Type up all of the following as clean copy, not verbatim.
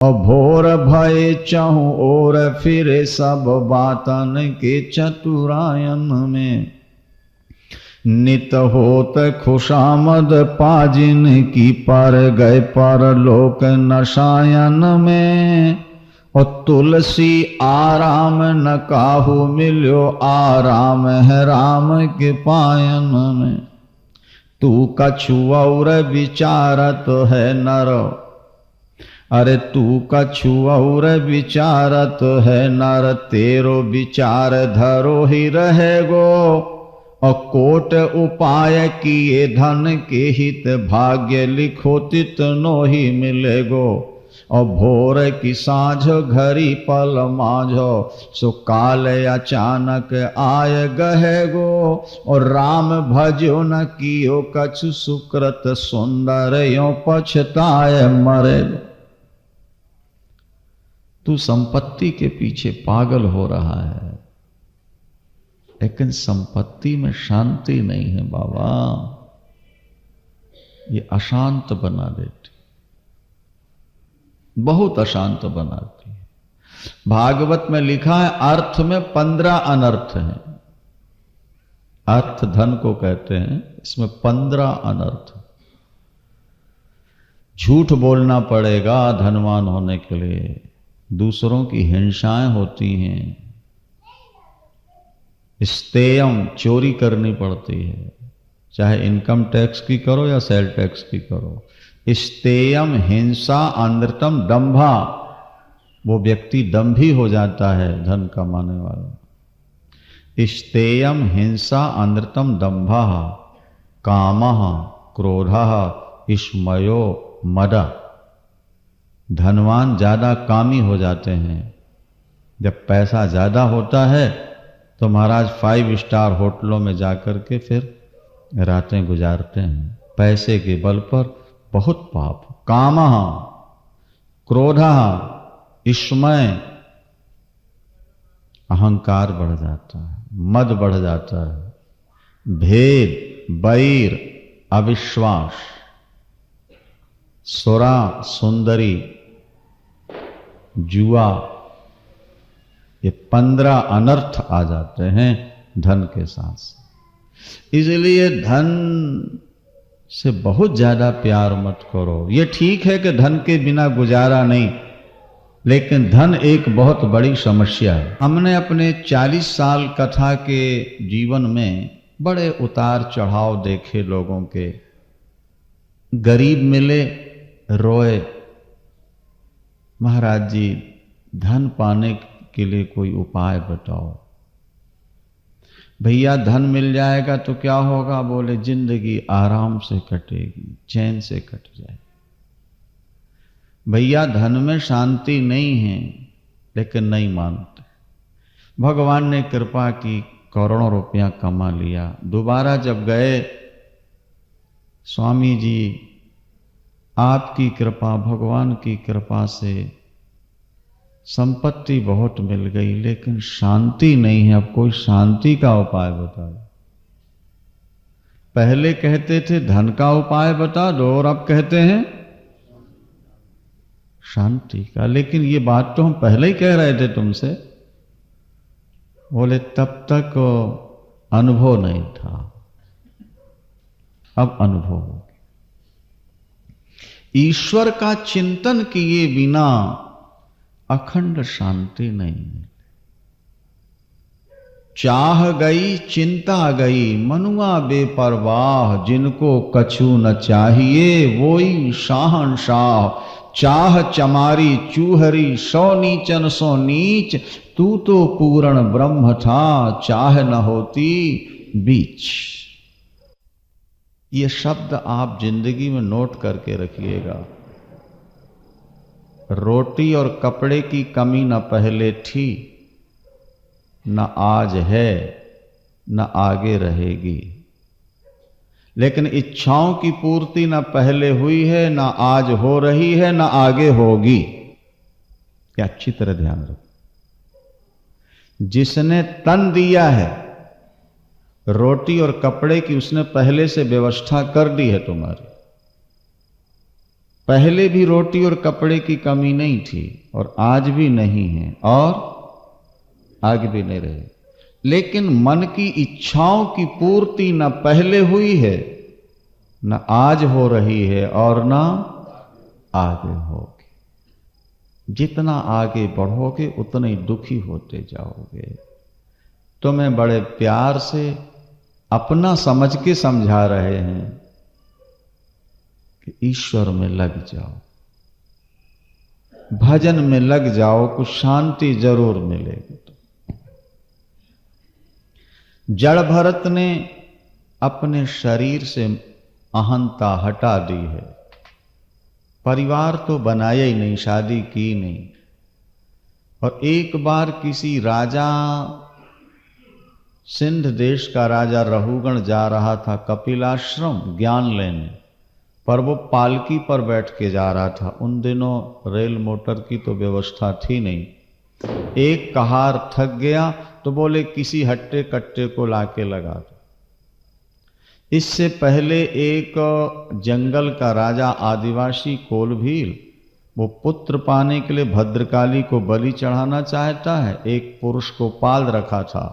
और भोर भय चहु और फिरे सब बातन के चतुरायन में। नित होत खुशामद पाजिन की पर गए पर लोक नशायन में। और तुलसी आराम न काहू मिल्यो आराम है राम के पायन में। तू कछु और विचारत है नर, अरे तू कछु और विचारत है नर, तेरो विचार धरो ही रहेगो। और कोट उपाय किए धन के हित, भाग्य लिखो तितनो ही मिलेगो। और भोर की साँझ घड़ी पल माझो, सो काल अचानक आय गहेगो। और राम भजो न कियो कछु सुकृत, सुंदर यो पछताए मरेगो। तू संपत्ति के पीछे पागल हो रहा है, लेकिन संपत्ति में शांति नहीं है बाबा, ये अशांत बना देती, बहुत अशांत बनाती है। भागवत में लिखा है अर्थ में 15 अनर्थ हैं। अर्थ धन को कहते हैं, इसमें 15 अनर्थ। झूठ बोलना पड़ेगा धनवान होने के लिए, दूसरों की हिंसाएं होती हैं, स्तेयम चोरी करनी पड़ती है, चाहे इनकम टैक्स की करो या सेल टैक्स की करो। स्तेयम हिंसा अनृतम दंभा, वो व्यक्ति दंभी हो जाता है धन कमाने वाला। स्तेयम हिंसा अनृतम दंभा कामः क्रोधः स्मयो मदा। धनवान ज्यादा कामी हो जाते हैं। जब पैसा ज्यादा होता है तो महाराज 5 स्टार होटलों में जाकर के फिर रातें गुजारते हैं। पैसे के बल पर बहुत पाप। कामः क्रोधः स्मय, अहंकार बढ़ जाता है, मद बढ़ जाता है, भेद बैर अविश्वास, सुरा सुंदरी जुआ, ये 15 अनर्थ आ जाते हैं धन के साथ। इसलिए धन से बहुत ज्यादा प्यार मत करो। ये ठीक है कि धन के बिना गुजारा नहीं, लेकिन धन एक बहुत बड़ी समस्या है। हमने अपने 40 साल कथा के जीवन में बड़े उतार चढ़ाव देखे लोगों के। गरीब मिले रोए, महाराज जी धन पाने के लिए कोई उपाय बताओ। भैया धन मिल जाएगा तो क्या होगा? बोले जिंदगी आराम से कटेगी, चैन से कट जाए। भैया धन में शांति नहीं है, लेकिन नहीं मानते। भगवान ने कृपा की, करोड़ों रुपया कमा लिया। दोबारा जब गए, स्वामी जी आपकी कृपा, भगवान की कृपा से संपत्ति बहुत मिल गई, लेकिन शांति नहीं है। अब कोई शांति का उपाय बता दो। पहले कहते थे धन का उपाय बता दो, और अब कहते हैं शांति का। लेकिन ये बात तो हम पहले ही कह रहे थे तुमसे। बोले तब तक अनुभव नहीं था, अब अनुभव हो गया। ईश्वर का चिंतन किए बिना अखंड शांति नहीं मिलती। चाह गई चिंता गई, मनुआ बेपरवाह, जिनको कछु न चाहिए वोई शाहनशाह। चाह चमारी चूहरी, सो नीचन सो नीच, तू तो पूर्ण ब्रह्म था, चाह न होती बीच। ये शब्द आप जिंदगी में नोट करके रखिएगा। रोटी और कपड़े की कमी न पहले थी, न आज है, न आगे रहेगी। लेकिन इच्छाओं की पूर्ति न पहले हुई है, न आज हो रही है, न आगे होगी। क्या अच्छी तरह ध्यान रखो। जिसने तन दिया है रोटी और कपड़े की, उसने पहले से व्यवस्था कर दी है तुम्हारी। पहले भी रोटी और कपड़े की कमी नहीं थी और आज भी नहीं है और आगे भी नहीं रहे, लेकिन मन की इच्छाओं की पूर्ति न पहले हुई है, न आज हो रही है और न आगे होगी। जितना आगे बढ़ोगे उतने ही दुखी होते जाओगे। तुम्हें बड़े प्यार से अपना समझ के समझा रहे हैं कि ईश्वर में लग जाओ, भजन में लग जाओ, कुछ शांति जरूर मिलेगी। जड़ भरत ने अपने शरीर से अहंता हटा दी है, परिवार तो बनाया ही नहीं, शादी की नहीं। और एक बार किसी राजा, सिंध देश का राजा रहुगण जा रहा था कपिलाश्रम ज्ञान लेने, पर वो पालकी पर बैठ के जा रहा था। उन दिनों रेल मोटर की तो व्यवस्था थी नहीं। एक कहार थक गया तो बोले किसी हट्टे कट्टे को लाके लगा दो। इससे पहले एक जंगल का राजा आदिवासी कोलभील, वो पुत्र पाने के लिए भद्रकाली को बलि चढ़ाना चाहता है। एक पुरुष को पाल रखा था,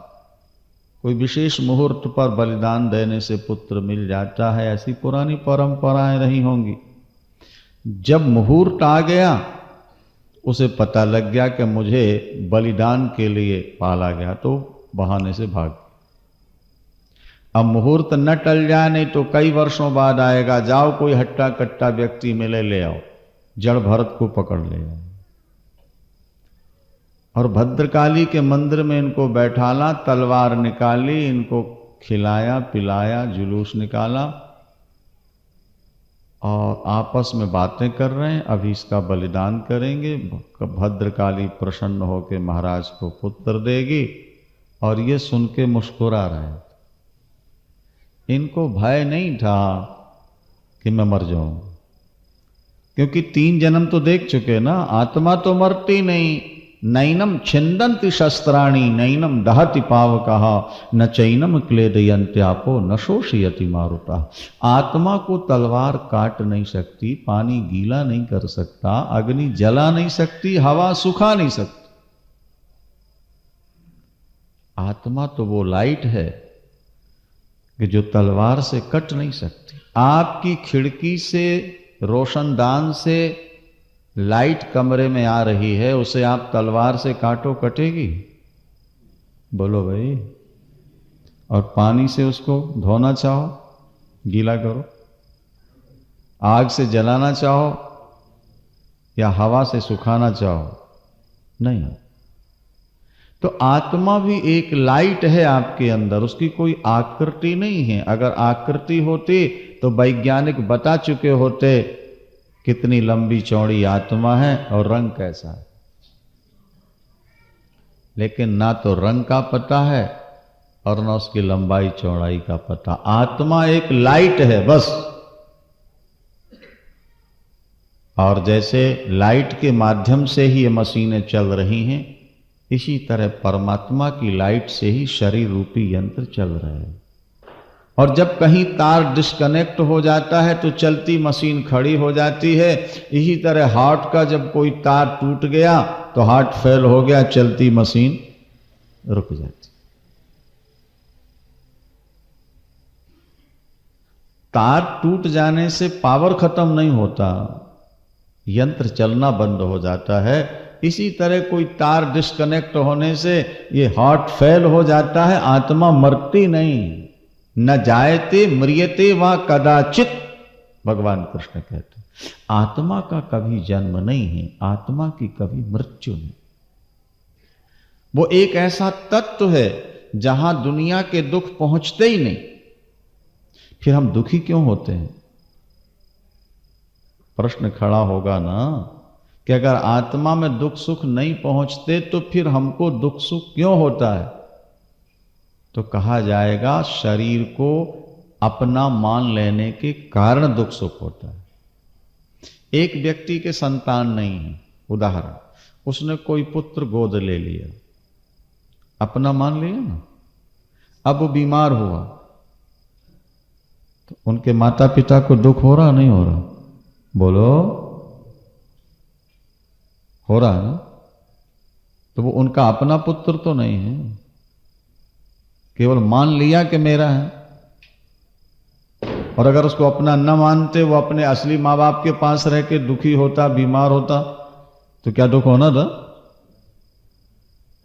कोई विशेष मुहूर्त पर बलिदान देने से पुत्र मिल जाता है, ऐसी पुरानी परंपराएं रही होंगी। जब मुहूर्त आ गया, उसे पता लग गया कि मुझे बलिदान के लिए पाला गया, तो बहाने से भाग। अब मुहूर्त न टल जाए, नहीं तो कई वर्षों बाद आएगा, जाओ कोई हट्टा कट्टा व्यक्ति मिले, ले आओ, जड़ भरत को पकड़ ले आओ। और भद्रकाली के मंदिर में इनको बैठाला, तलवार निकाली, इनको खिलाया पिलाया, जुलूस निकाला और आपस में बातें कर रहे हैं, अभी इसका बलिदान करेंगे, भद्रकाली प्रसन्न होकर महाराज को पुत्र देगी। और ये सुन के मुस्कुरा रहे थे। इनको भय नहीं था कि मैं मर जाऊं, क्योंकि 3 जन्म तो देख चुके ना, आत्मा तो मरती नहीं। नैनम छिंदन्ति शस्त्राणि नैनम दहति पावकः न चैनम क्लेदयन्त्यापो न शोषयति मारुतः। आत्मा को तलवार काट नहीं सकती, पानी गीला नहीं कर सकता, अग्नि जला नहीं सकती, हवा सुखा नहीं सकती। आत्मा तो वो लाइट है कि जो तलवार से कट नहीं सकती। आपकी खिड़की से, रोशनदान से लाइट कमरे में आ रही है, उसे आप तलवार से काटो, कटेगी? बोलो भाई। और पानी से उसको धोना चाहो, गीला करो, आग से जलाना चाहो या हवा से सुखाना चाहो, नहीं। तो आत्मा भी एक लाइट है आपके अंदर, उसकी कोई आकृति नहीं है। अगर आकृति होती तो वैज्ञानिक बता चुके होते कितनी लंबी चौड़ी आत्मा है और रंग कैसा है। लेकिन ना तो रंग का पता है और ना उसकी लंबाई चौड़ाई का पता। आत्मा एक लाइट है बस। और जैसे लाइट के माध्यम से ही ये मशीनें चल रही हैं, इसी तरह परमात्मा की लाइट से ही शरीर रूपी यंत्र चल रहे हैं। और जब कहीं तार डिस्कनेक्ट हो जाता है तो चलती मशीन खड़ी हो जाती है। इसी तरह हार्ट का जब कोई तार टूट गया तो हार्ट फेल हो गया, चलती मशीन रुक जाती। तार टूट जाने से पावर खत्म नहीं होता, यंत्र चलना बंद हो जाता है। इसी तरह कोई तार डिस्कनेक्ट होने से ये हार्ट फेल हो जाता है। आत्मा मरती नहीं, न जायते म्रियते वा कदाचित, भगवान कृष्ण कहते। आत्मा का कभी जन्म नहीं है, आत्मा की कभी मृत्यु नहीं। वो एक ऐसा तत्व है जहां दुनिया के दुख पहुंचते ही नहीं। फिर हम दुखी क्यों होते हैं? प्रश्न खड़ा होगा ना कि अगर आत्मा में दुख सुख नहीं पहुंचते तो फिर हमको दुख सुख क्यों होता है? तो कहा जाएगा शरीर को अपना मान लेने के कारण दुख सुख होता है। एक व्यक्ति के संतान नहीं है, उदाहरण, उसने कोई पुत्र गोद ले लिया, अपना मान लिया ना। अब वो बीमार हुआ तो उनके माता पिता को दुख हो रहा नहीं हो रहा? बोलो। हो रहा है ना, तो वो उनका अपना पुत्र तो नहीं है, केवल मान लिया कि मेरा है। और अगर उसको अपना न मानते, वो अपने असली माँ बाप के पास रह के दुखी होता, बीमार होता, तो क्या दुख होना था?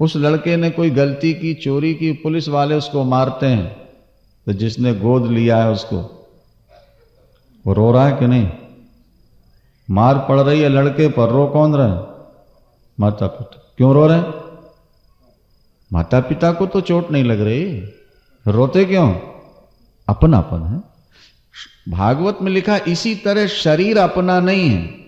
उस लड़के ने कोई गलती की, चोरी की, पुलिस वाले उसको मारते हैं, तो जिसने गोद लिया है उसको, वो रो रहा है कि नहीं? मार पड़ रही है लड़के पर, रो कौन रहा है? माता पिता। क्यों रो रहे हैं? माता पिता को तो चोट नहीं लग रही, रोते क्यों? अपनापन है। भागवत में लिखा इसी तरह शरीर अपना नहीं है,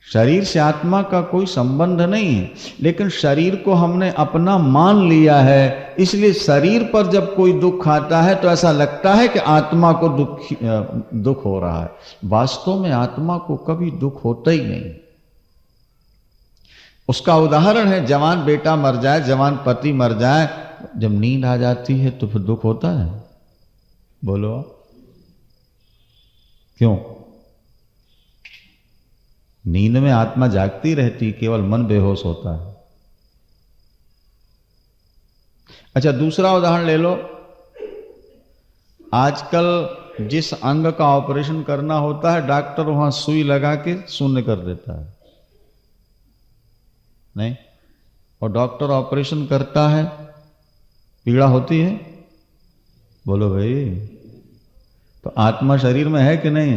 शरीर से आत्मा का कोई संबंध नहीं है, लेकिन शरीर को हमने अपना मान लिया है, इसलिए शरीर पर जब कोई दुख आता है तो ऐसा लगता है कि आत्मा को दुख हो रहा है। वास्तव में आत्मा को कभी दुख होता ही नहीं। उसका उदाहरण है, जवान बेटा मर जाए, जवान पति मर जाए, जब नींद आ जाती है तो फिर दुख होता है? बोलो क्यों? नींद में आत्मा जागती रहती, केवल मन बेहोश होता है। अच्छा, दूसरा उदाहरण ले लो। आजकल जिस अंग का ऑपरेशन करना होता है, डॉक्टर वहां सुई लगा के शून्य कर देता है, नहीं? और डॉक्टर ऑपरेशन करता है, पीड़ा होती है? बोलो भाई। तो आत्मा शरीर में है कि नहीं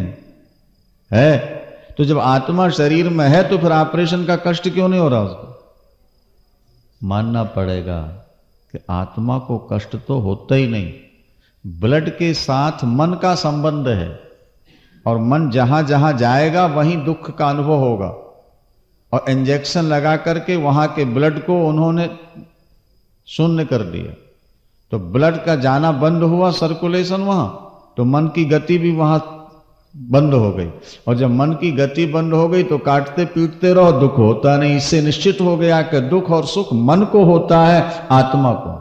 है? तो जब आत्मा शरीर में है तो फिर ऑपरेशन का कष्ट क्यों नहीं हो रहा उसको? मानना पड़ेगा कि आत्मा को कष्ट तो होता ही नहीं। ब्लड के साथ मन का संबंध है, और मन जहां जहां जाएगा वहीं दुख का अनुभव होगा। और इंजेक्शन लगा करके वहां के ब्लड को उन्होंने शून्य कर दिया, तो ब्लड का जाना बंद हुआ, सर्कुलेशन वहां, तो मन की गति भी वहां बंद हो गई। और जब मन की गति बंद हो गई तो काटते पीटते रहो, दुख होता नहीं। इससे निश्चित हो गया कि दुख और सुख मन को होता है, आत्मा को।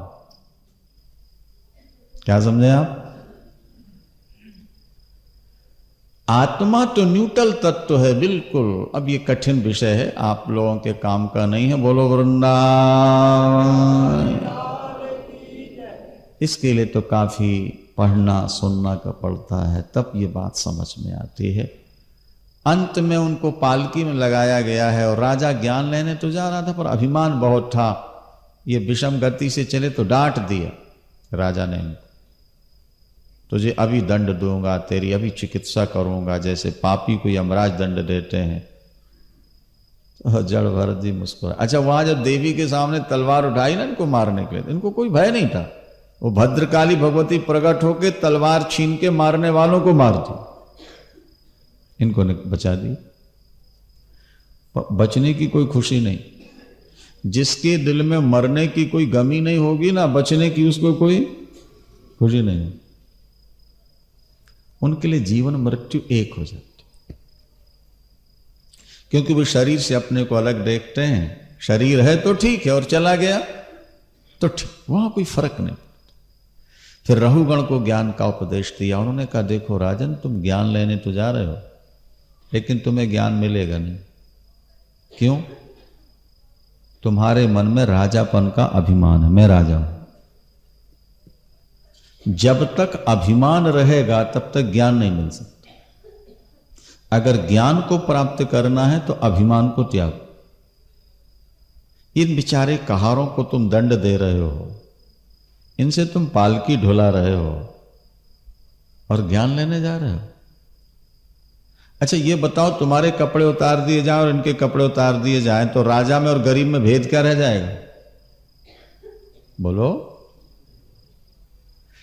क्या समझे आप? आत्मा तो न्यूट्रल तत्व है बिल्कुल। अब ये कठिन विषय है, आप लोगों के काम का नहीं है। बोलो वृंदावन। इसके लिए तो काफी पढ़ना सुनना का पड़ता है, तब ये बात समझ में आती है। अंत में उनको पालकी में लगाया गया है, और राजा ज्ञान लेने तो जा रहा था, पर अभिमान बहुत था। ये विषम गति से चले तो डांट दिया राजा ने, तुझे अभी दंड दूंगा, तेरी अभी चिकित्सा करूंगा, जैसे पापी को यमराज दंड देते हैं। तो जड़ भरत जी मुस्कुरा। अच्छा, वहां जब देवी के सामने तलवार उठाई ना इनको मारने के लिए, इनको कोई भय नहीं था। वो भद्रकाली भगवती प्रकट होके तलवार छीन के मारने वालों को मार दी, इनको ने बचा दी। बचने की कोई खुशी नहीं। जिसके दिल में मरने की कोई गमी नहीं होगी ना, बचने की उसको कोई खुशी नहीं। उनके लिए जीवन मृत्यु एक हो जाती, क्योंकि वो शरीर से अपने को अलग देखते हैं। शरीर है तो ठीक है, और चला गया तो ठीक, वहां कोई फर्क नहीं। फिर रहुगण को ज्ञान का उपदेश दिया। उन्होंने कहा, देखो राजन, तुम ज्ञान लेने तो जा रहे हो, लेकिन तुम्हें ज्ञान मिलेगा नहीं। क्यों? तुम्हारे मन में राजापन का अभिमान है, मैं राजा हूं। जब तक अभिमान रहेगा तब तक ज्ञान नहीं मिल सकता। अगर ज्ञान को प्राप्त करना है तो अभिमान को त्यागो। इन बेचारे कहारों को तुम दंड दे रहे हो, इनसे तुम पालकी ढुला रहे हो, और ज्ञान लेने जा रहे हो। अच्छा, ये बताओ, तुम्हारे कपड़े उतार दिए जाएं और इनके कपड़े उतार दिए जाएं तो राजा में और गरीब में भेद क्या रह जाएगा? बोलो।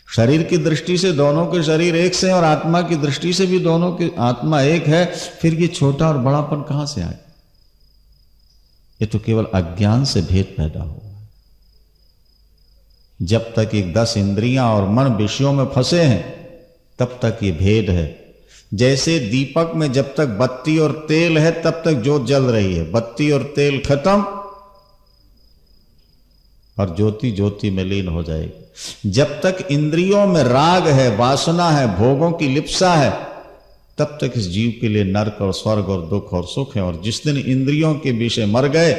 शरीर की दृष्टि से दोनों के शरीर एक से हैं, और आत्मा की दृष्टि से भी दोनों की आत्मा एक है। फिर ये छोटा और बड़ापन कहां से आए? ये तो केवल अज्ञान से भेद पैदा हुआ। जब तक ये 10 इंद्रियां और मन विषयों में फंसे हैं, तब तक ये भेद है। जैसे दीपक में जब तक बत्ती और तेल है तब तक ज्योत जल रही है, बत्ती और तेल खत्म और ज्योति ज्योति में लीन हो जाएगी। जब तक इंद्रियों में राग है, वासना है, भोगों की लिप्सा है, तब तक इस जीव के लिए नरक और स्वर्ग और दुख और सुख है। और जिस दिन इंद्रियों के विषय मर गए,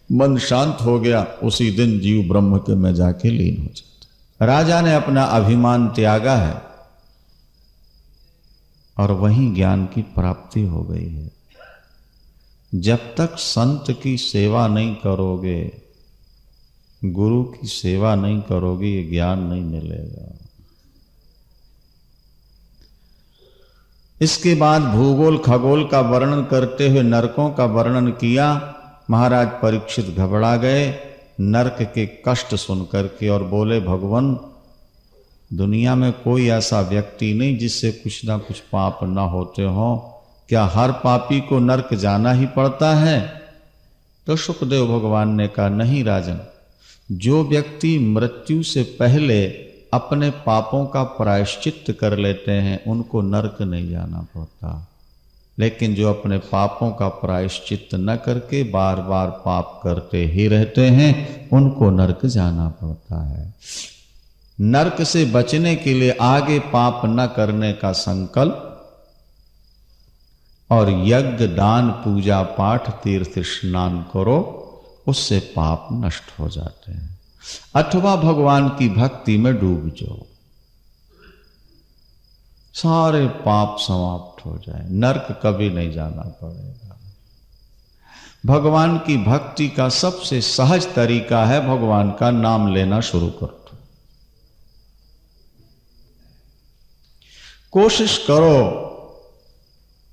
मन शांत हो गया, उसी दिन जीव ब्रह्म के में जाके लीन हो जाता। राजा ने अपना अभिमान त्यागा है और वहीं ज्ञान की प्राप्ति हो गई है। जब तक संत की सेवा नहीं करोगे, गुरु की सेवा नहीं करोगे, ये ज्ञान नहीं मिलेगा। इसके बाद भूगोल खगोल का वर्णन करते हुए नरकों का वर्णन किया। महाराज परीक्षित घबरा गए नरक के कष्ट सुनकर के और बोले, भगवान, दुनिया में कोई ऐसा व्यक्ति नहीं जिससे कुछ ना कुछ पाप न होते हो। क्या हर पापी को नरक जाना ही पड़ता है? तो सुखदेव भगवान ने कहा, नहीं राजन, जो व्यक्ति मृत्यु से पहले अपने पापों का प्रायश्चित्त कर लेते हैं उनको नरक नहीं जाना पड़ता, लेकिन जो अपने पापों का प्रायश्चित्त न करके बार बार पाप करते ही रहते हैं उनको नरक जाना पड़ता है। नरक से बचने के लिए आगे पाप न करने का संकल्प और यज्ञ दान पूजा पाठ तीर्थ स्नान करो, उससे पाप नष्ट हो जाते हैं। अथवा भगवान की भक्ति में डूब जाओ, सारे पाप समाप्त हो जाए, नरक कभी नहीं जाना पड़ेगा। भगवान की भक्ति का सबसे सहज तरीका है भगवान का नाम लेना शुरू कर दो। कोशिश करो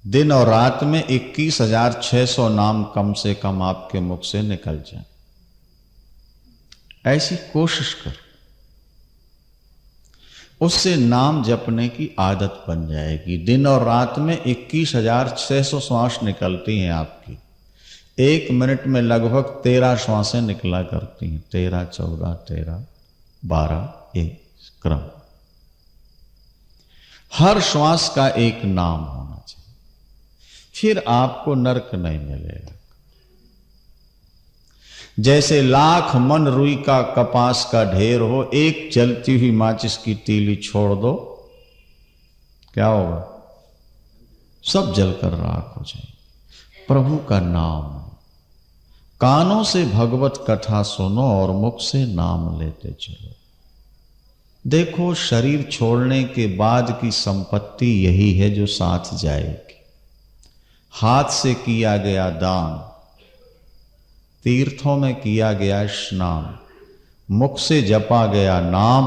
दिन और रात में 21,600 नाम कम से कम आपके मुख से निकल जाए, ऐसी कोशिश कर। उससे नाम जपने की आदत बन जाएगी। दिन और रात में 21,600 श्वास निकलती हैं आपकी। 1 मिनट में लगभग 13 श्वासें निकला करती हैं। 13, 14, 13, 12, 1 क्रम। हर श्वास का एक नाम होना चाहिए, फिर आपको नरक नहीं मिलेगा। जैसे लाख मन रुई का कपास का ढेर हो, एक जलती हुई माचिस की तीली छोड़ दो, क्या होगा? सब जलकर राख हो जाए। प्रभु का नाम, कानों से भगवत कथा सुनो और मुख से नाम लेते चलो। देखो, शरीर छोड़ने के बाद की संपत्ति यही है जो साथ जाएगी। हाथ से किया गया दान, तीर्थों में किया गया स्नान, मुख से जपा गया नाम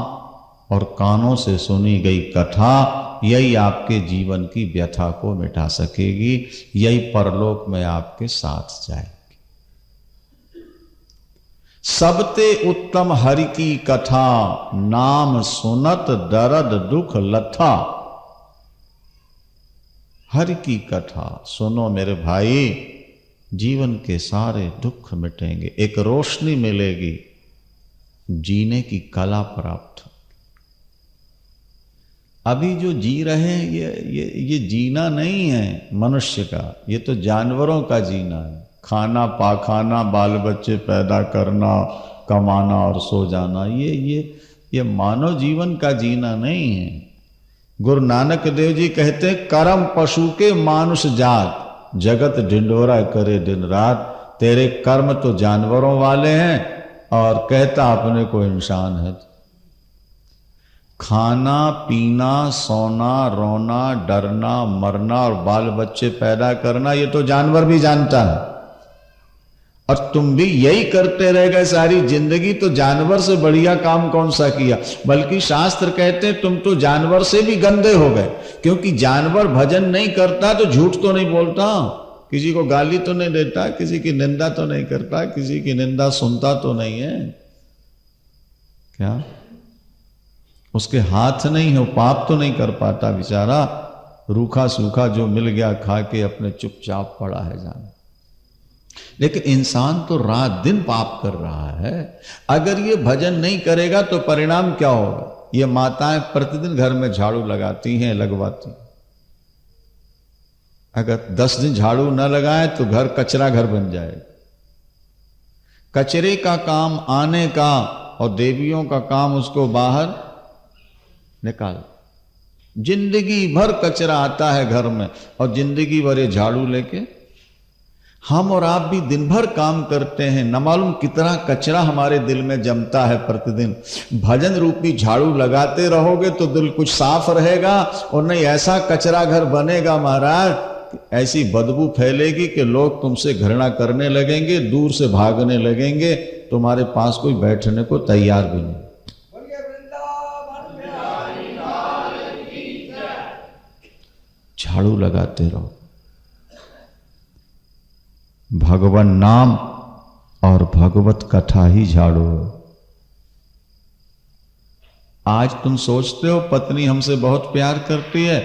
और कानों से सुनी गई कथा, यही आपके जीवन की व्यथा को मिटा सकेगी, यही परलोक में आपके साथ जाएगी। सबते उत्तम हरि की कथा, नाम सुनत दर्द दुख लथा। हरि की कथा सुनो मेरे भाई, जीवन के सारे दुख मिटेंगे, एक रोशनी मिलेगी, जीने की कला प्राप्त होगी। अभी जो जी रहे हैं ये जीना नहीं है मनुष्य का, ये तो जानवरों का जीना है। खाना पाखाना, बाल बच्चे पैदा करना, कमाना और सो जाना, ये मानव जीवन का जीना नहीं है। गुरु नानक देव जी कहते हैं, कर्म पशु के मानुष जात, जगत ढिंडोरा करे दिन रात। तेरे कर्म तो जानवरों वाले हैं और कहता अपने को इंसान है। खाना पीना, सोना, रोना, डरना, मरना और बाल बच्चे पैदा करना, ये तो जानवर भी जानता है। और तुम भी यही करते रह गए सारी जिंदगी, तो जानवर से बढ़िया काम कौन सा किया। बल्कि शास्त्र कहते हैं तुम तो जानवर से भी गंदे हो गए, क्योंकि जानवर भजन नहीं करता तो झूठ तो नहीं बोलता, किसी को गाली तो नहीं देता, किसी की निंदा तो नहीं करता, किसी की निंदा सुनता तो नहीं है। क्या उसके हाथ नहीं है, पाप तो नहीं कर पाता बेचारा, रूखा सूखा जो मिल गया खा के अपने चुपचाप पड़ा है जान। लेकिन इंसान तो रात दिन पाप कर रहा है। अगर ये भजन नहीं करेगा तो परिणाम क्या होगा? ये माताएं प्रतिदिन घर में झाड़ू लगाती हैं, लगवाती हैं। अगर 10 दिन झाड़ू न लगाए तो घर कचरा घर बन जाए। कचरे का काम आने का और देवियों का काम उसको बाहर निकाल। जिंदगी भर कचरा आता है घर में और जिंदगी भर ये झाड़ू लेके। हम और आप भी दिन भर काम करते हैं, न मालूम कितना कचरा हमारे दिल में जमता है प्रतिदिन। भजन रूपी झाड़ू लगाते रहोगे तो दिल कुछ साफ रहेगा, और नहीं ऐसा कचरा घर बनेगा महाराज, ऐसी बदबू फैलेगी कि लोग तुमसे घृणा करने लगेंगे, दूर से भागने लगेंगे, तुम्हारे पास कोई बैठने को तैयार भी नहीं। झाड़ू लगाते रहो, भगवान नाम और भगवत कथा ही झाड़ू है। आज तुम सोचते हो पत्नी हमसे बहुत प्यार करती है,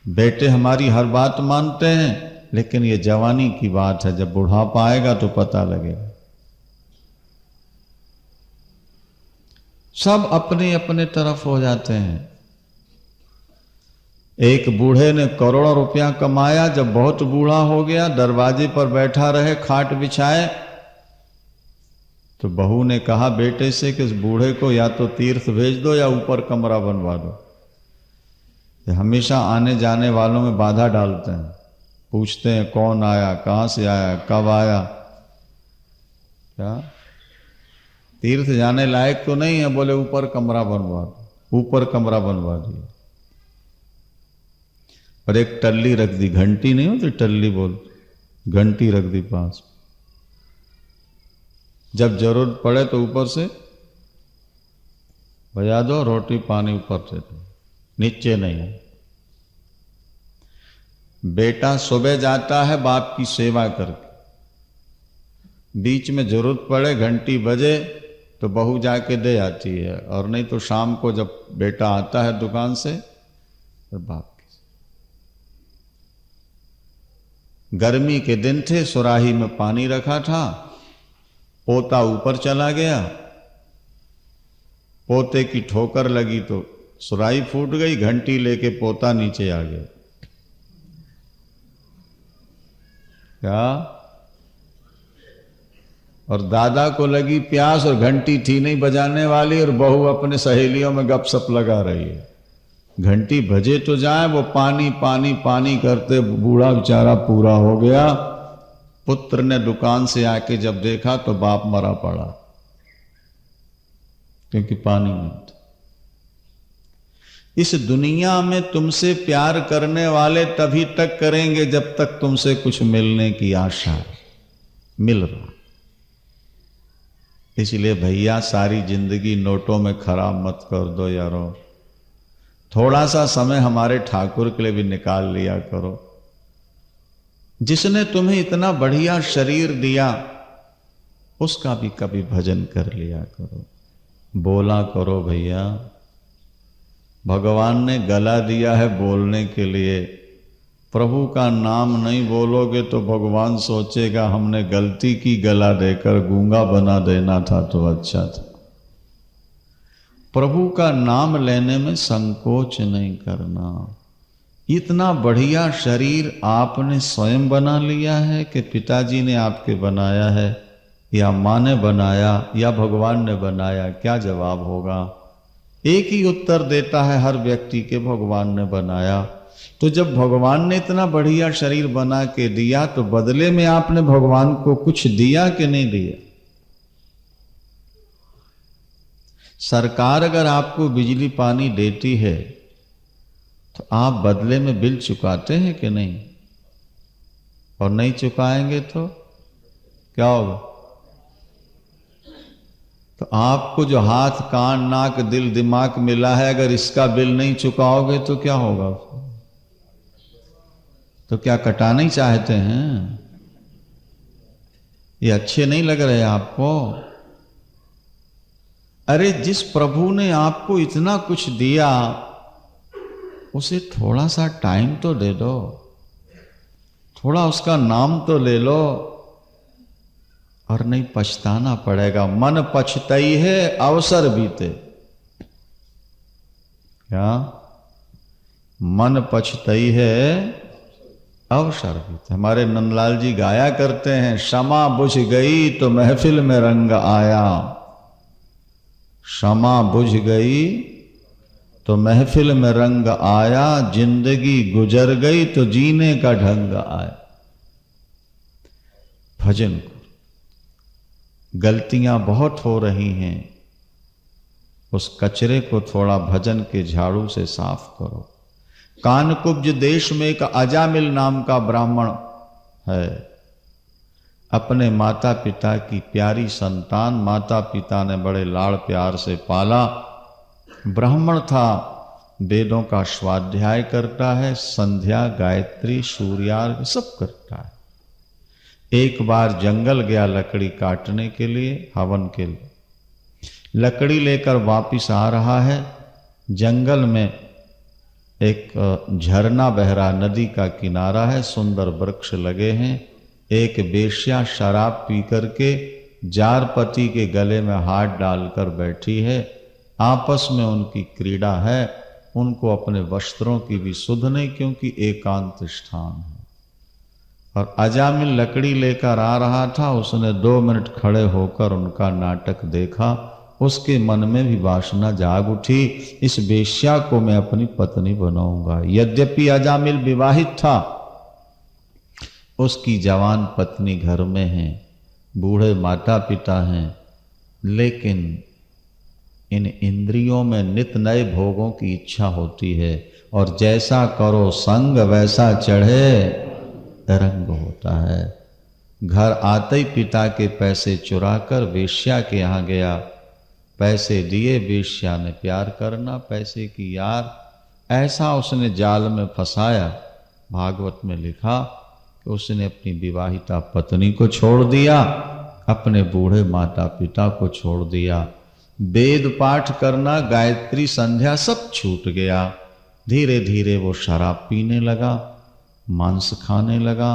बेटे हमारी हर बात मानते हैं, लेकिन ये जवानी की बात है, जब बुढ़ापा आएगा तो पता लगेगा। सब अपने अपने तरफ हो जाते हैं। एक बूढ़े ने करोड़ों रुपया कमाया, जब बहुत बूढ़ा हो गया, दरवाजे पर बैठा रहे खाट बिछाए, तो बहू ने कहा बेटे से कि इस बूढ़े को या तो तीर्थ भेज दो या ऊपर कमरा बनवा दो। ये हमेशा आने जाने वालों में बाधा डालते हैं, पूछते हैं कौन आया, कहां से आया, कब आया। क्या तीर्थ जाने लायक तो नहीं है, बोले ऊपर कमरा बनवा दो। ऊपर कमरा बनवा दिया और एक टल्ली रख दी, घंटी नहीं होती टल्ली बोल, घंटी रख दी पास। जब जरूरत पड़े तो ऊपर से बजा दो, रोटी पानी ऊपर से दो, नीचे नहीं है। बेटा सुबह जाता है बाप की सेवा करके, बीच में जरूरत पड़े घंटी बजे तो बहू जाके दे आती है, और नहीं तो शाम को जब बेटा आता है दुकान से तो बाप। गर्मी के दिन थे, सुराही में पानी रखा था, पोता ऊपर चला गया, पोते की ठोकर लगी तो सुराही फूट गई, घंटी लेके पोता नीचे आ गया। क्या? और दादा को लगी प्यास और घंटी थी नहीं बजाने वाली, और बहू अपने सहेलियों में गपशप लगा रही है। घंटी बजे तो जाए, वो पानी पानी पानी करते बूढ़ा बेचारा पूरा हो गया। पुत्र ने दुकान से आके जब देखा तो बाप मरा पड़ा, क्योंकि पानी नहीं था। इस दुनिया में तुमसे प्यार करने वाले तभी तक करेंगे जब तक तुमसे कुछ मिलने की आशा है। मिल रहा, इसलिए भैया सारी जिंदगी नोटों में खराब मत कर दो यारो, थोड़ा सा समय हमारे ठाकुर के लिए भी निकाल लिया करो। जिसने तुम्हें इतना बढ़िया शरीर दिया उसका भी कभी भजन कर लिया करो, बोला करो भैया। भगवान ने गला दिया है बोलने के लिए, प्रभु का नाम नहीं बोलोगे तो भगवान सोचेगा हमने गलती की, गला देकर गूंगा बना देना था तो अच्छा था। प्रभु का नाम लेने में संकोच नहीं करना। इतना बढ़िया शरीर आपने स्वयं बना लिया है कि पिताजी ने आपके बनाया है, या माँ ने बनाया, या भगवान ने बनाया? क्या जवाब होगा? एक ही उत्तर देता है हर व्यक्ति के, भगवान ने बनाया। तो जब भगवान ने इतना बढ़िया शरीर बना के दिया तो बदले में आपने भगवान को कुछ दिया कि नहीं दिया? सरकार अगर आपको बिजली पानी देती है तो आप बदले में बिल चुकाते हैं कि नहीं? और नहीं चुकाएंगे तो क्या होगा? तो आपको जो हाथ कान नाक दिल दिमाग मिला है, अगर इसका बिल नहीं चुकाओगे तो क्या होगा? तो क्या कटाना ही चाहते हैं? ये अच्छे नहीं लग रहे आपको? अरे जिस प्रभु ने आपको इतना कुछ दिया उसे थोड़ा सा टाइम तो दे दो, थोड़ा उसका नाम तो ले लो, और नहीं पछताना पड़ेगा। मन पछताई है अवसर बीते। क्या? मन पछताई है अवसर बीते। हमारे नंदलाल जी गाया करते हैं, क्षमा बुझ गई तो महफिल में रंग आया, क्षमा बुझ गई तो महफिल में रंग आया, जिंदगी गुजर गई तो जीने का ढंग आया। भजन को, गलतियां बहुत हो रही हैं, उस कचरे को थोड़ा भजन के झाड़ू से साफ करो। कानकुब्ज देश में एक अजामिल नाम का ब्राह्मण है। अपने माता पिता की प्यारी संतान, माता पिता ने बड़े लाड़ प्यार से पाला। ब्राह्मण था, वेदों का स्वाध्याय करता है, संध्या गायत्री सूर्यार्घ सब करता है। एक बार जंगल गया लकड़ी काटने के लिए, हवन के लिए। लकड़ी लेकर वापिस आ रहा है। जंगल में एक झरना बह रहा, नदी का किनारा है, सुंदर वृक्ष लगे हैं। एक वेश्या शराब पी करके जारपति के गले में हाथ डालकर बैठी है। आपस में उनकी क्रीड़ा है। उनको अपने वस्त्रों की भी सुध नहीं, क्योंकि एकांत स्थान है। और अजामिल लकड़ी लेकर आ रहा था। उसने 2 मिनट खड़े होकर उनका नाटक देखा। उसके मन में भी वासना जाग उठी, इस वेश्या को मैं अपनी पत्नी बनाऊंगा। यद्यपि अजामिल विवाहित था, उसकी जवान पत्नी घर में है, बूढ़े माता पिता हैं, लेकिन इन इंद्रियों में नित नए भोगों की इच्छा होती है। और जैसा करो संग वैसा चढ़े रंग होता है। घर आते ही पिता के पैसे चुराकर वेश्या के यहाँ गया। पैसे दिए, वेश्या ने प्यार करना पैसे की यार, ऐसा उसने जाल में फंसाया। भागवत में लिखा कि उसने अपनी विवाहिता पत्नी को छोड़ दिया, अपने बूढ़े माता पिता को छोड़ दिया। वेद पाठ करना, गायत्री संध्या सब छूट गया। धीरे धीरे वो शराब पीने लगा, मांस खाने लगा,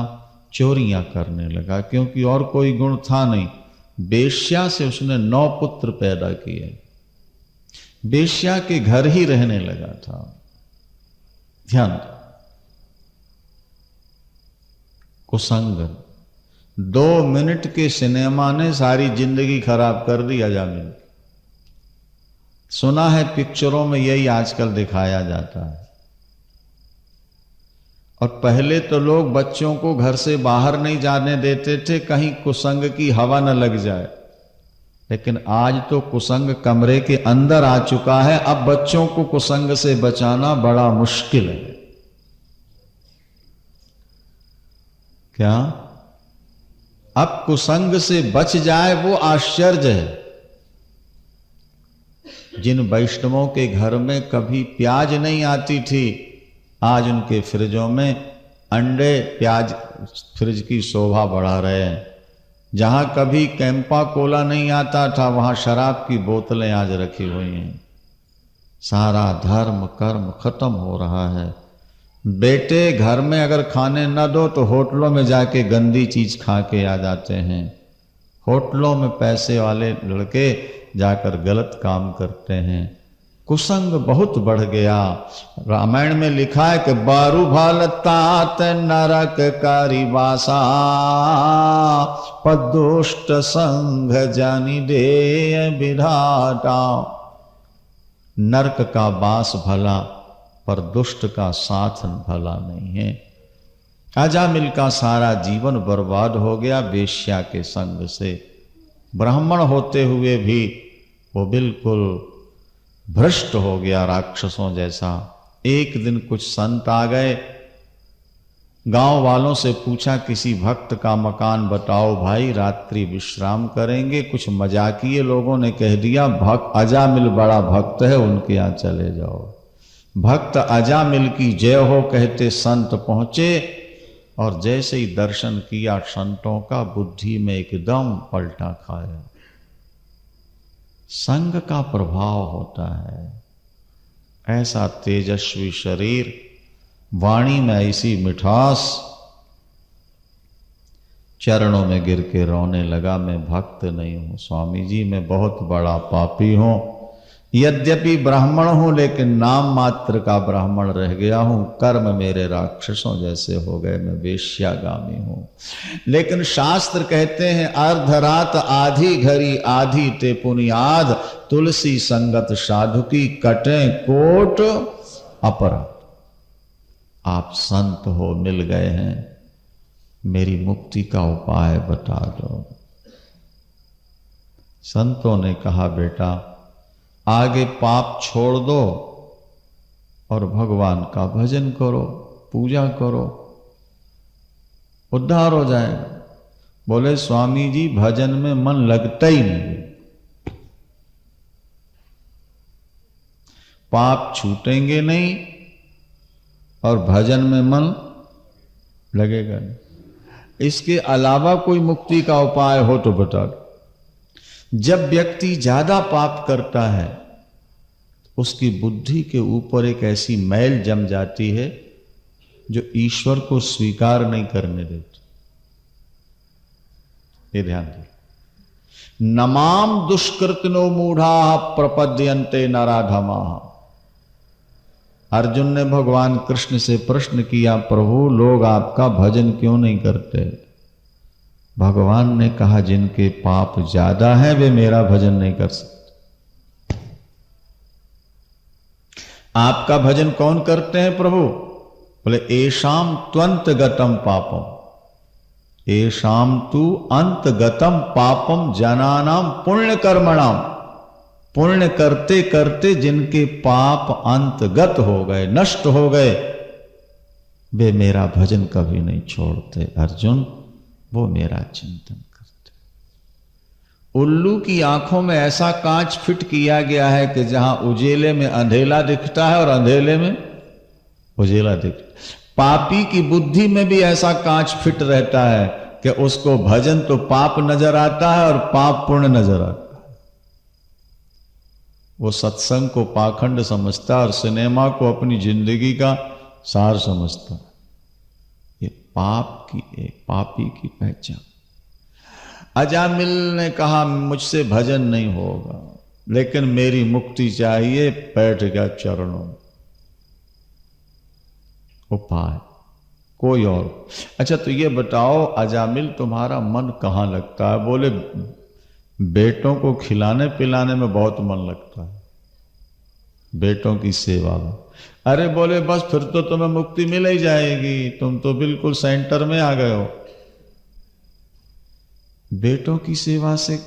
चोरियां करने लगा, क्योंकि और कोई गुण था नहीं। वेश्या से उसने 9 पुत्र पैदा किए। वेश्या के घर ही रहने लगा था। ध्यान दो, कुसंग 2 मिनट के सिनेमा ने सारी जिंदगी खराब कर दी अजामिल। सुना है पिक्चरों में यही आजकल दिखाया जाता है। और पहले तो लोग बच्चों को घर से बाहर नहीं जाने देते थे, कहीं कुसंग की हवा न लग जाए। लेकिन आज तो कुसंग कमरे के अंदर आ चुका है। अब बच्चों को कुसंग से बचाना बड़ा मुश्किल है। क्या अब कुसंग से बच जाए वो आश्चर्य है। जिन वैष्णवों के घर में कभी प्याज नहीं आती थी, आज उनके फ्रिजों में अंडे प्याज फ्रिज की शोभा बढ़ा रहे हैं। जहां कभी कैंपा कोला नहीं आता था, वहां शराब की बोतलें आज रखी हुई हैं। सारा धर्म कर्म खत्म हो रहा है। बेटे घर में अगर खाने न दो तो होटलों में जाके गंदी चीज खा के आ जाते हैं। होटलों में पैसे वाले लड़के जाकर गलत काम करते हैं। कुसंग बहुत बढ़ गया। रामायण में लिखा है कि बारू भालतात नरक कारी वासा, पदुष्ट संग जानी दे विधाता। नरक का वास भला, पर दुष्ट का साथ भला नहीं है। अजामिल का सारा जीवन बर्बाद हो गया वेश्या के संग से। ब्राह्मण होते हुए भी वो बिल्कुल भ्रष्ट हो गया, राक्षसों जैसा। एक दिन कुछ संत आ गए, गांव वालों से पूछा किसी भक्त का मकान बताओ भाई, रात्रि विश्राम करेंगे। कुछ मजाकिये लोगों ने कह दिया भक्त अजामिल बड़ा भक्त है, उनके यहाँ चले जाओ। भक्त अजामिल की जय हो कहते संत पहुंचे, और जैसे ही दर्शन किया संतों का, बुद्धि में एकदम पलटा खाया। संग का प्रभाव होता है। ऐसा तेजस्वी शरीर, वाणी में ऐसी मिठास। चरणों में गिर के रोने लगा, मैं भक्त नहीं हूं स्वामी जी, मैं बहुत बड़ा पापी हूं। यद्यपि ब्राह्मण हूं लेकिन नाम मात्र का ब्राह्मण रह गया हूं, कर्म मेरे राक्षसों जैसे हो गए, मैं वेश्यागामी हूं। लेकिन शास्त्र कहते हैं अर्धरात आधी घड़ी आधी ते पुनियाद, तुलसी संगत साधु की कटे कोट अपराध। आप संत हो, मिल गए हैं, मेरी मुक्ति का उपाय बता दो। संतों ने कहा बेटा आगे पाप छोड़ दो और भगवान का भजन करो, पूजा करो, उद्धार हो जाएगा। बोले स्वामी जी भजन में मन लगता ही नहीं, पाप छूटेंगे नहीं और भजन में मन लगेगा नहीं। इसके अलावा कोई मुक्ति का उपाय हो तो बता दो। जब व्यक्ति ज्यादा पाप करता है उसकी बुद्धि के ऊपर एक ऐसी मैल जम जाती है जो ईश्वर को स्वीकार नहीं करने देती। ये ध्यान दे। नमाम दुष्कृतनो मूढ़ा प्रपद्यन्ते नराधमा। अर्जुन ने भगवान कृष्ण से प्रश्न किया, प्रभु लोग आपका भजन क्यों नहीं करते? भगवान ने कहा जिनके पाप ज्यादा हैं वे मेरा भजन नहीं कर सकते। आपका भजन कौन करते हैं प्रभु? बोले एशाम त्वंत गतम पापम, एशाम तु अंत गतम पापम जनानाम पुण्य कर्मणाम। पुण्य करते करते जिनके पाप अंतगत हो गए, नष्ट हो गए, वे मेरा भजन कभी नहीं छोड़ते। अर्जुन वो मेरा चिंतन करते। उल्लू की आंखों में ऐसा कांच फिट किया गया है कि जहां उजेले में अंधेला दिखता है और अंधेले में उजेला दिखता है। पापी की बुद्धि में भी ऐसा कांच फिट रहता है कि उसको भजन तो पाप नजर आता है और पाप पुण्य नजर आता है। वो सत्संग को पाखंड समझता है और सिनेमा को अपनी जिंदगी का सार समझता है। ये पाप की एक पापी की पहचान। अजामिल ने कहा मुझसे भजन नहीं होगा लेकिन मेरी मुक्ति चाहिए, बैठ गया चरणों में। उपाय कोई और? अच्छा तो ये बताओ अजामिल तुम्हारा मन कहां लगता है? बोले बेटों को खिलाने पिलाने में बहुत मन लगता है, बेटों की सेवा में। अरे बोले बस फिर तो तुम्हें मुक्ति मिल ही जाएगी, तुम तो बिल्कुल सेंटर में आ गए हो। बेटों की सेवा से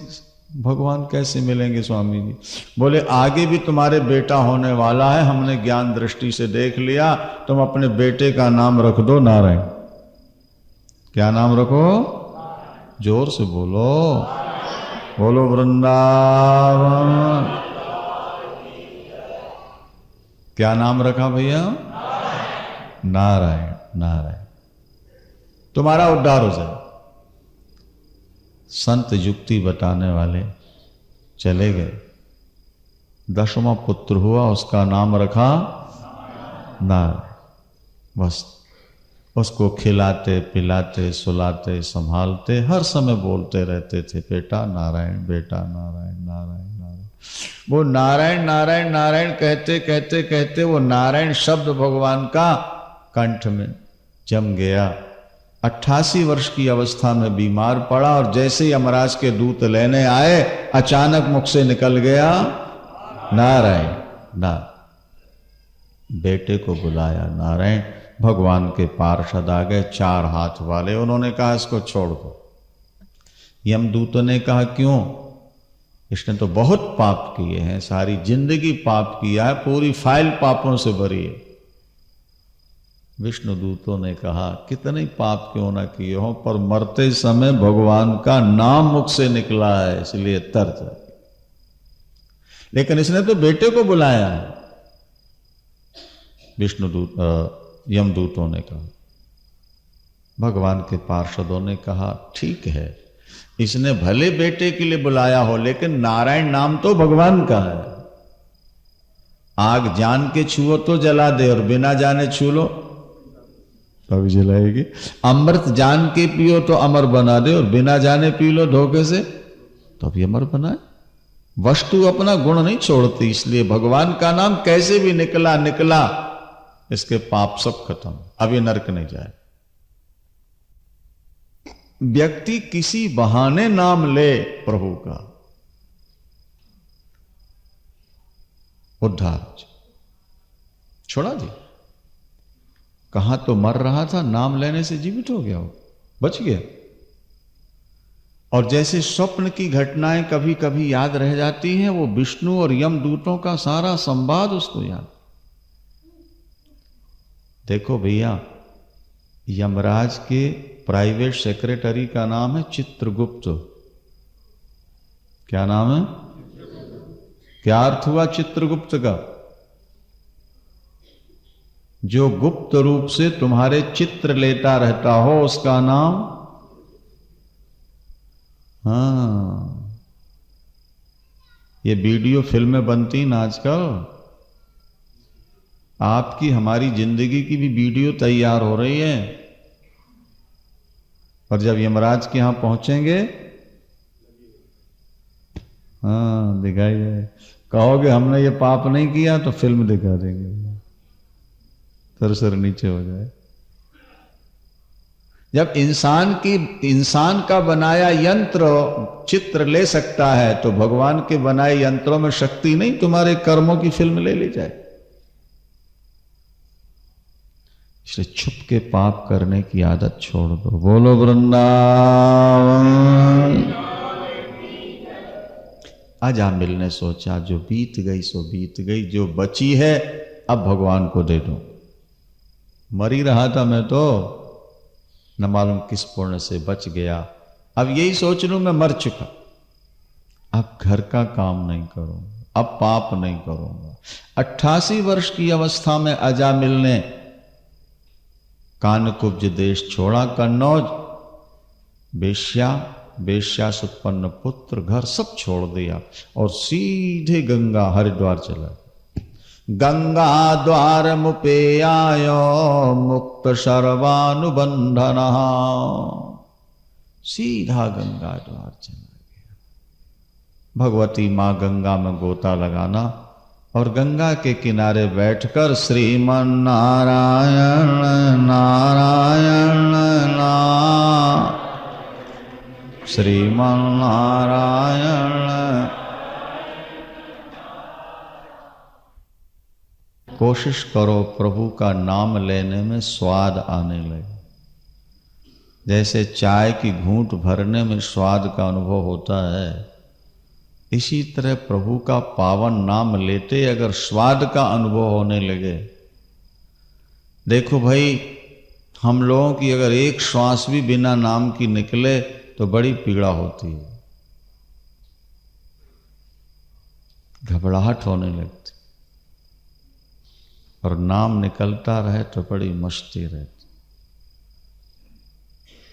भगवान कैसे मिलेंगे स्वामी जी? बोले आगे भी तुम्हारे बेटा होने वाला है, हमने ज्ञान दृष्टि से देख लिया, तुम अपने बेटे का नाम रख दो नारायण। क्या नाम रखो? जोर से बोलो, बोलो वृंदावन। क्या नाम रखा भैया? नारायण। नारायण। तुम्हारा उद्धार हो जाए। संत युक्ति बताने वाले चले गए, 10वां पुत्र हुआ, उसका नाम रखा नारायण। बस उसको खिलाते पिलाते सुलाते संभालते हर समय बोलते रहते थे, बेटा नारायण, बेटा नारायण, नारायण नारायण। वो नारायण नारायण नारायण कहते कहते कहते वो नारायण शब्द भगवान का कंठ में जम गया। 88 वर्ष की अवस्था में बीमार पड़ा और जैसे ही यमराज के दूत लेने आए अचानक मुख से निकल गया नारायण नारायण। बेटे को बुलाया नारायण। भगवान के पार्षद आ गए, 4 हाथ वाले। उन्होंने कहा इसको छोड़ दो। यमदूतों ने कहा क्यों? इसने तो बहुत पाप किए हैं, सारी जिंदगी पाप किया है, पूरी फाइल पापों से भरी है। विष्णुदूतों ने कहा कितने पाप क्यों ना किए हो, पर मरते समय भगवान का नाम मुख से निकला है इसलिए तर जाए। लेकिन इसने तो बेटे को बुलाया है। यमदूतों ने कहा, भगवान के पार्षदों ने कहा ठीक है, इसने भले बेटे के लिए बुलाया हो लेकिन नारायण नाम तो भगवान का है। आग जान के छुओ तो जला दे और बिना जाने छू लो तो भी जलाएगी। अमृत जान के पियो तो अमर बना दे और बिना जाने पी लो धोखे से तो भी अमर बनाए। वस्तु अपना गुण नहीं छोड़ती, इसलिए भगवान का नाम कैसे भी निकला निकला, इसके पाप सब खत्म, अब ये नरक नहीं जाए। व्यक्ति किसी बहाने नाम ले प्रभु का, उद्धार छोड़ा जी। कहां तो मर रहा था, नाम लेने से जीवित हो गया, हो बच गया। और जैसे स्वप्न की घटनाएं कभी कभी याद रह जाती हैं, वो विष्णु और यमदूतों का सारा संवाद उसको याद। देखो भैया, यमराज के प्राइवेट सेक्रेटरी का नाम है चित्रगुप्त। क्या नाम है? क्या अर्थ हुआ चित्रगुप्त का? जो गुप्त रूप से तुम्हारे चित्र लेता रहता हो उसका नाम। हाँ, ये वीडियो फिल्में बनती ना आजकल, आपकी हमारी जिंदगी की भी वीडियो तैयार हो रही है। और जब यमराज के यहां पहुंचेंगे, हाँ दिखाई जाए, कहोगे हमने ये पाप नहीं किया, तो फिल्म दिखा देंगे, सर नीचे हो जाए। जब इंसान का बनाया यंत्र चित्र ले सकता है, तो भगवान के बनाए यंत्रों में शक्ति नहीं तुम्हारे कर्मों की फिल्म ले जाए। इसलिए छुप के पाप करने की आदत छोड़ दो। बोलो वृंदावन। आज आ मिलने सोचा, जो बीत गई सो बीत गई, जो बची है अब भगवान को दे दो। मर ही रहा था मैं तो, न मालूम किस पुण्य से बच गया। अब यही सोच लूं मैं मर चुका, अब घर का काम नहीं करूंगा, अब पाप नहीं करूंगा। 88 वर्ष की अवस्था में अजामिल ने कानकुब्ज देश छोड़ा, कन्नौज, बेश्या से उत्पन्न पुत्र, घर सब छोड़ दिया और सीधे गंगा हरिद्वार चला। गंगा द्वार मुपेयायो मुक्त सर्वानुबंधना, सीधा गंगा द्वार चला गया। भगवती मां गंगा में गोता लगाना और गंगा के किनारे बैठकर श्रीमन नारायण नारायण नारायण, श्रीमन नारायण। कोशिश करो प्रभु का नाम लेने में स्वाद आने लगे। जैसे चाय की घूंट भरने में स्वाद का अनुभव होता है, इसी तरह प्रभु का पावन नाम लेते अगर स्वाद का अनुभव होने लगे। देखो भाई, हम लोगों की अगर एक श्वास भी बिना नाम की निकले तो बड़ी पीड़ा होती है, घबराहट होने लगती, और नाम निकलता रहे तो बड़ी मस्ती रहती,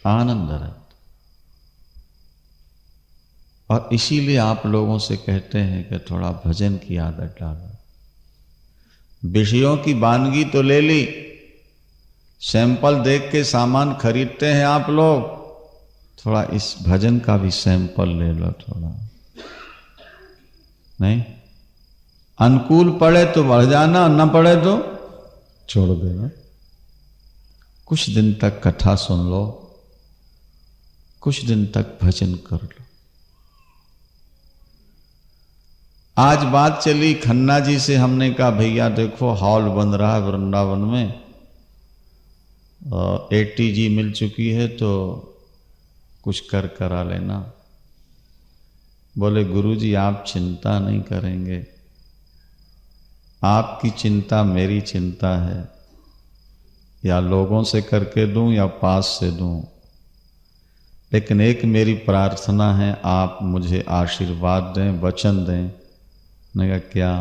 आनंद रहता। और इसीलिए आप लोगों से कहते हैं कि थोड़ा भजन की आदत डालो। विषयों की वानगी तो ले ली, सैंपल देख के सामान खरीदते हैं आप लोग, थोड़ा इस भजन का भी सैंपल ले लो थोड़ा। नहीं, अनुकूल पड़े तो बढ़ जाना, न पड़े तो छोड़ देना। कुछ दिन तक कथा सुन लो, कुछ दिन तक भजन कर लो। आज बात चली खन्ना जी से, हमने कहा भैया देखो हॉल बन रहा है वृंदावन में, 80G मिल चुकी है तो कुछ करा लेना। बोले गुरुजी आप चिंता नहीं करेंगे, आपकी चिंता मेरी चिंता है, या लोगों से करके दूं या पास से दूं, लेकिन एक मेरी प्रार्थना है, आप मुझे आशीर्वाद दें, वचन दें। मैंने कहा क्या?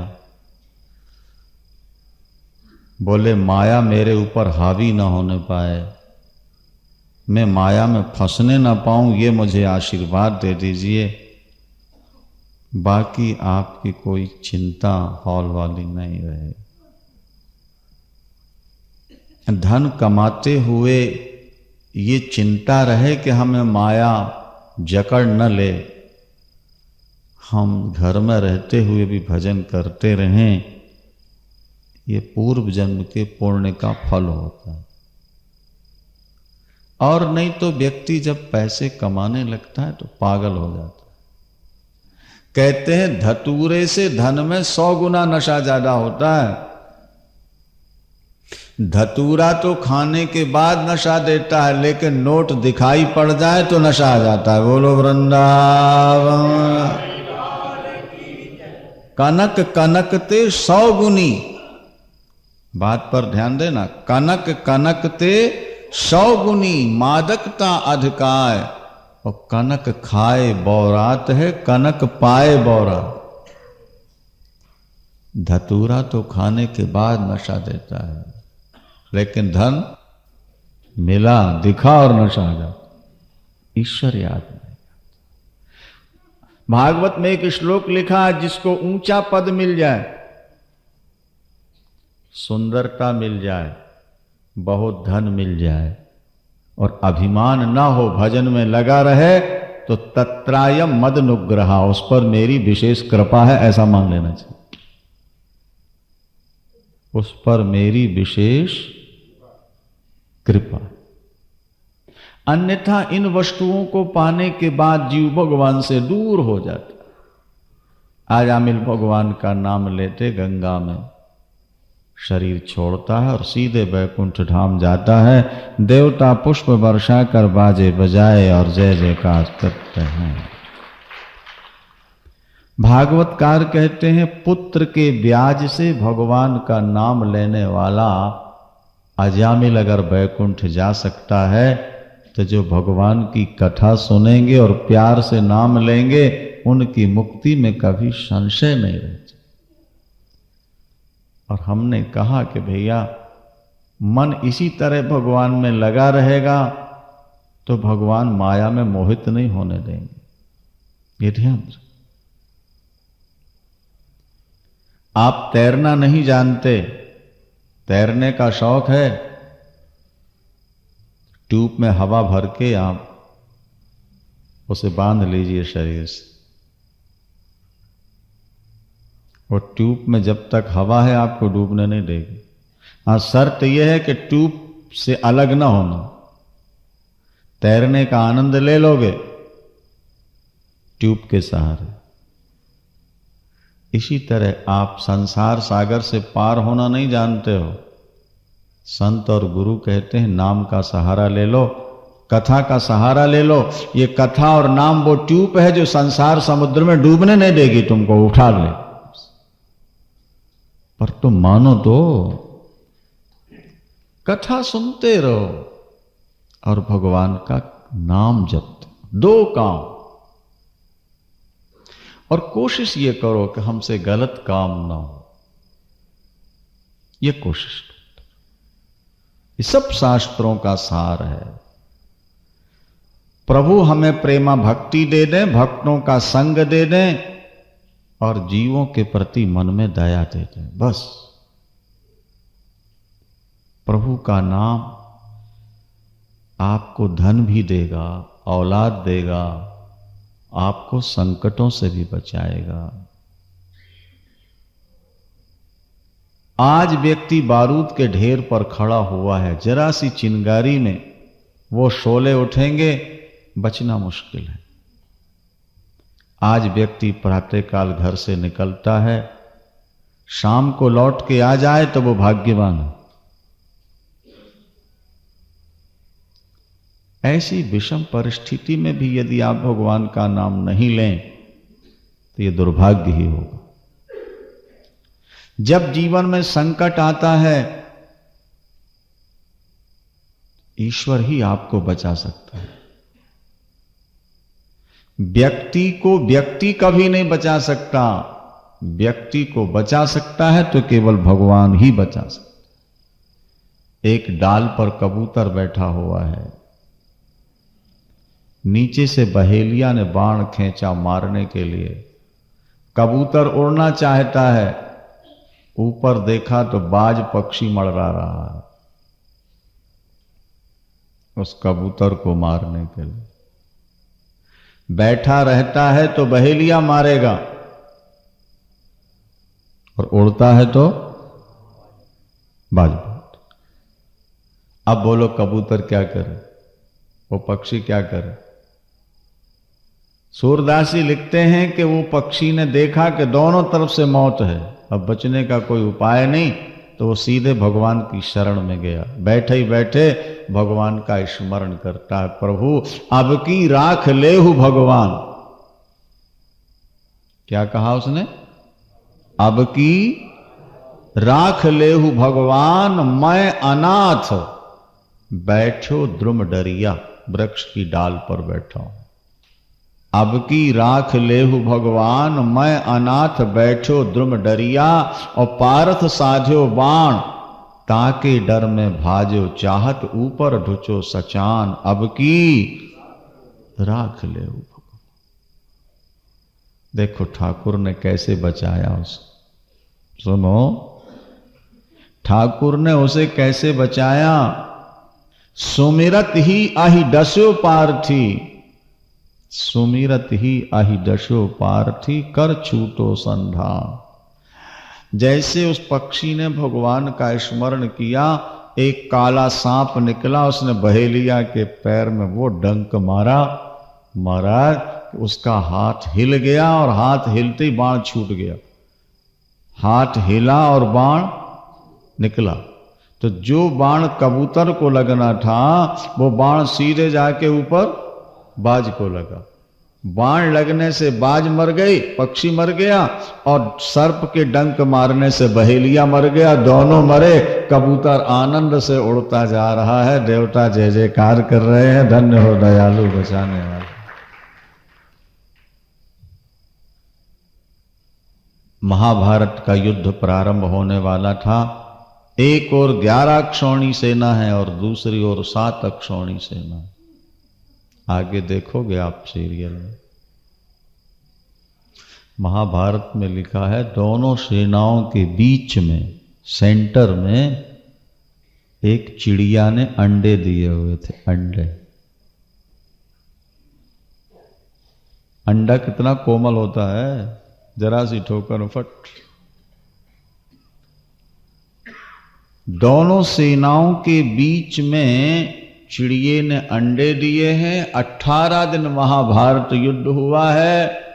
बोले माया मेरे ऊपर हावी ना होने पाए, मैं माया में फंसने ना पाऊं, ये मुझे आशीर्वाद दे दीजिए। बाकी आपकी कोई चिंता हॉल वाली नहीं रहे। धन कमाते हुए ये चिंता रहे कि हमें माया जकड़ न ले, हम घर में रहते हुए भी भजन करते रहें, ये पूर्व जन्म के पुण्य का फल होता है। और नहीं तो व्यक्ति जब पैसे कमाने लगता है तो पागल हो जाता है। कहते हैं धतूरे से धन में 100 गुना नशा ज्यादा होता है। धतूरा तो खाने के बाद नशा देता है, लेकिन नोट दिखाई पड़ जाए तो नशा आ जाता है। बोलो वृंदावन। कनक कनक ते 100 गुनी, बात पर ध्यान देना। कनक कनक ते 100 गुनी, मादकता अधिकाय। और कनक खाए बौरात है, कनक पाए बौरात। धतूरा तो खाने के बाद नशा देता है, लेकिन धन मिला दिखा और नशा आ जाता, ईश्वर याद नहीं। भागवत में एक श्लोक लिखा है, जिसको ऊंचा पद मिल जाए, सुंदरता मिल जाए, बहुत धन मिल जाए और अभिमान ना हो, भजन में लगा रहे, तो तत्रायम मद नुग्रहा, उस पर मेरी विशेष कृपा है, ऐसा मान लेना चाहिए। उस पर मेरी विशेष कृपा। अन्यथा इन वस्तुओं को पाने के बाद जीव भगवान से दूर हो जाता। आज आमिल भगवान का नाम लेते गंगा में शरीर छोड़ता है और सीधे वैकुंठ धाम जाता है। देवता पुष्प वर्षा कर बाजे बजाए और जय जयकार करते हैं। भागवतकार कहते हैं, पुत्र के ब्याज से भगवान का नाम लेने वाला अजामिल अगर वैकुंठ जा सकता है, तो जो भगवान की कथा सुनेंगे और प्यार से नाम लेंगे, उनकी मुक्ति में कभी संशय नहीं रहता। और हमने कहा कि भैया मन इसी तरह भगवान में लगा रहेगा तो भगवान माया में मोहित नहीं होने देंगे। ये ध्यान रखें। आप तैरना नहीं जानते, तैरने का शौक है, ट्यूब में हवा भर के आप उसे बांध लीजिए शरीर से, और ट्यूब में जब तक हवा है आपको डूबने नहीं देगी। हाँ, शर्त यह है कि ट्यूब से अलग ना होना। तैरने का आनंद ले लोगे ट्यूब के सहारे। इसी तरह आप संसार सागर से पार होना नहीं जानते हो। संत और गुरु कहते हैं नाम का सहारा ले लो, कथा का सहारा ले लो। ये कथा और नाम वो ट्यूब है जो संसार समुद्र में डूबने नहीं देगी, तुमको उठा ले। पर तुम मानो तो कथा सुनते रहो और भगवान का नाम जपते। 2 काम। और कोशिश ये करो कि हमसे गलत काम ना हो, ये कोशिश। ये सब शास्त्रों का सार है। प्रभु हमें प्रेमा भक्ति दे दें, भक्तों का संग दे दें और जीवों के प्रति मन में दया दे दें, बस। प्रभु का नाम आपको धन भी देगा, औलाद देगा, आपको संकटों से भी बचाएगा। आज व्यक्ति बारूद के ढेर पर खड़ा हुआ है, जरा सी चिंगारी में वो शोले उठेंगे, बचना मुश्किल है। आज व्यक्ति प्रातःकाल घर से निकलता है, शाम को लौट के आ जाए तो वो भाग्यवान है। ऐसी विषम परिस्थिति में भी यदि आप भगवान का नाम नहीं लें तो ये दुर्भाग्य ही होगा। जब जीवन में संकट आता है, ईश्वर ही आपको बचा सकता है। व्यक्ति को व्यक्ति कभी नहीं बचा सकता। व्यक्ति को बचा सकता है तो केवल भगवान ही बचा सकता है। एक डाल पर कबूतर बैठा हुआ है, नीचे से बहेलिया ने बाण खींचा मारने के लिए। कबूतर उड़ना चाहता है, ऊपर देखा तो बाज पक्षी मड़रा रहा है उस कबूतर को मारने के लिए। बैठा रहता है तो बहेलिया मारेगा और उड़ता है तो बाज। अब बोलो कबूतर क्या करे, वो पक्षी क्या करे? सूरदास जी लिखते हैं कि वो पक्षी ने देखा कि दोनों तरफ से मौत है, अब बचने का कोई उपाय नहीं, तो वो सीधे भगवान की शरण में गया। बैठे ही बैठे भगवान का स्मरण करता है, प्रभु अब की राख लेहु भगवान। क्या कहा उसने? अब की राख लेहु भगवान, मैं अनाथ बैठो द्रुम डरिया। वृक्ष की डाल पर बैठा हूं। अब की राख लेहु भगवान, मैं अनाथ बैठो द्रुम डरिया। और पारथ साध्यो बाण, ताके डर में भाजो चाहत ऊपर ढुचो सचान। अब की राख लेहु भगवान। देखो ठाकुर ने कैसे बचाया उसे। सुनो, ठाकुर ने उसे कैसे बचाया। सुमिरत ही आही डस्यो पार्थी, सुमिरत ही आही डस्यो पार्थी, कर छूटो संधान। जैसे उस पक्षी ने भगवान का स्मरण किया, एक काला सांप निकला, उसने बहेलिया के पैर में वो डंक मारा, महाराज उसका हाथ हिल गया और हाथ हिलते ही बाण छूट गया। हाथ हिला और बाण निकला। तो जो बाण कबूतर को लगना था वो बाण सीधे जाके ऊपर बाज को लगा। बाण लगने से बाज मर गई, पक्षी मर गया, और सर्प के डंक मारने से बहेलिया मर गया। दोनों मरे, कबूतर आनंद से उड़ता जा रहा है। देवता जय जयकार कर रहे हैं, धन्य हो दयालु बचाने वाले। महाभारत का युद्ध प्रारंभ होने वाला था। एक ओर 11 अक्षौणी सेना है और दूसरी ओर 7 अक्षौणी सेना है। आगे देखोगे आप सीरियल में। महाभारत में लिखा है दोनों सेनाओं के बीच में, सेंटर में एक चिड़िया ने अंडे दिए हुए थे। अंडे, अंडा कितना कोमल होता है, जरा सी ठोकर फट। दोनों सेनाओं के बीच में चिड़िए ने अंडे दिए हैं। 18 दिन महाभारत युद्ध हुआ है।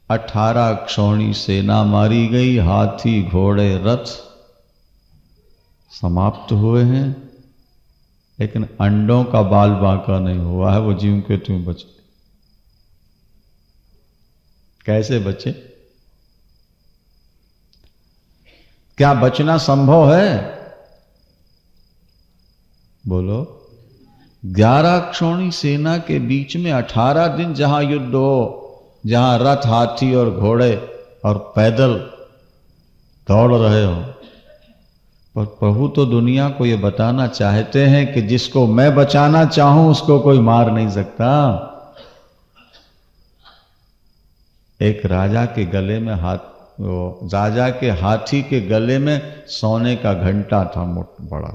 18 अक्षौणी सेना मारी गई। हाथी घोड़े रथ समाप्त हुए हैं, लेकिन अंडों का बाल बांका नहीं हुआ है, वो ज्यों के त्यों बचे। कैसे बचे? क्या बचना संभव है? बोलो। 11 अक्षौणी सेना के बीच में 18 दिन जहां युद्ध हो, जहां रथ, हाथी और घोड़े और पैदल दौड़ रहे हो, पर प्रभु तो दुनिया को यह बताना चाहते हैं कि जिसको मैं बचाना चाहूं उसको कोई मार नहीं सकता। एक राजा के गले में राजा के हाथी के गले में सोने का घंटा था, मोटा बड़ा।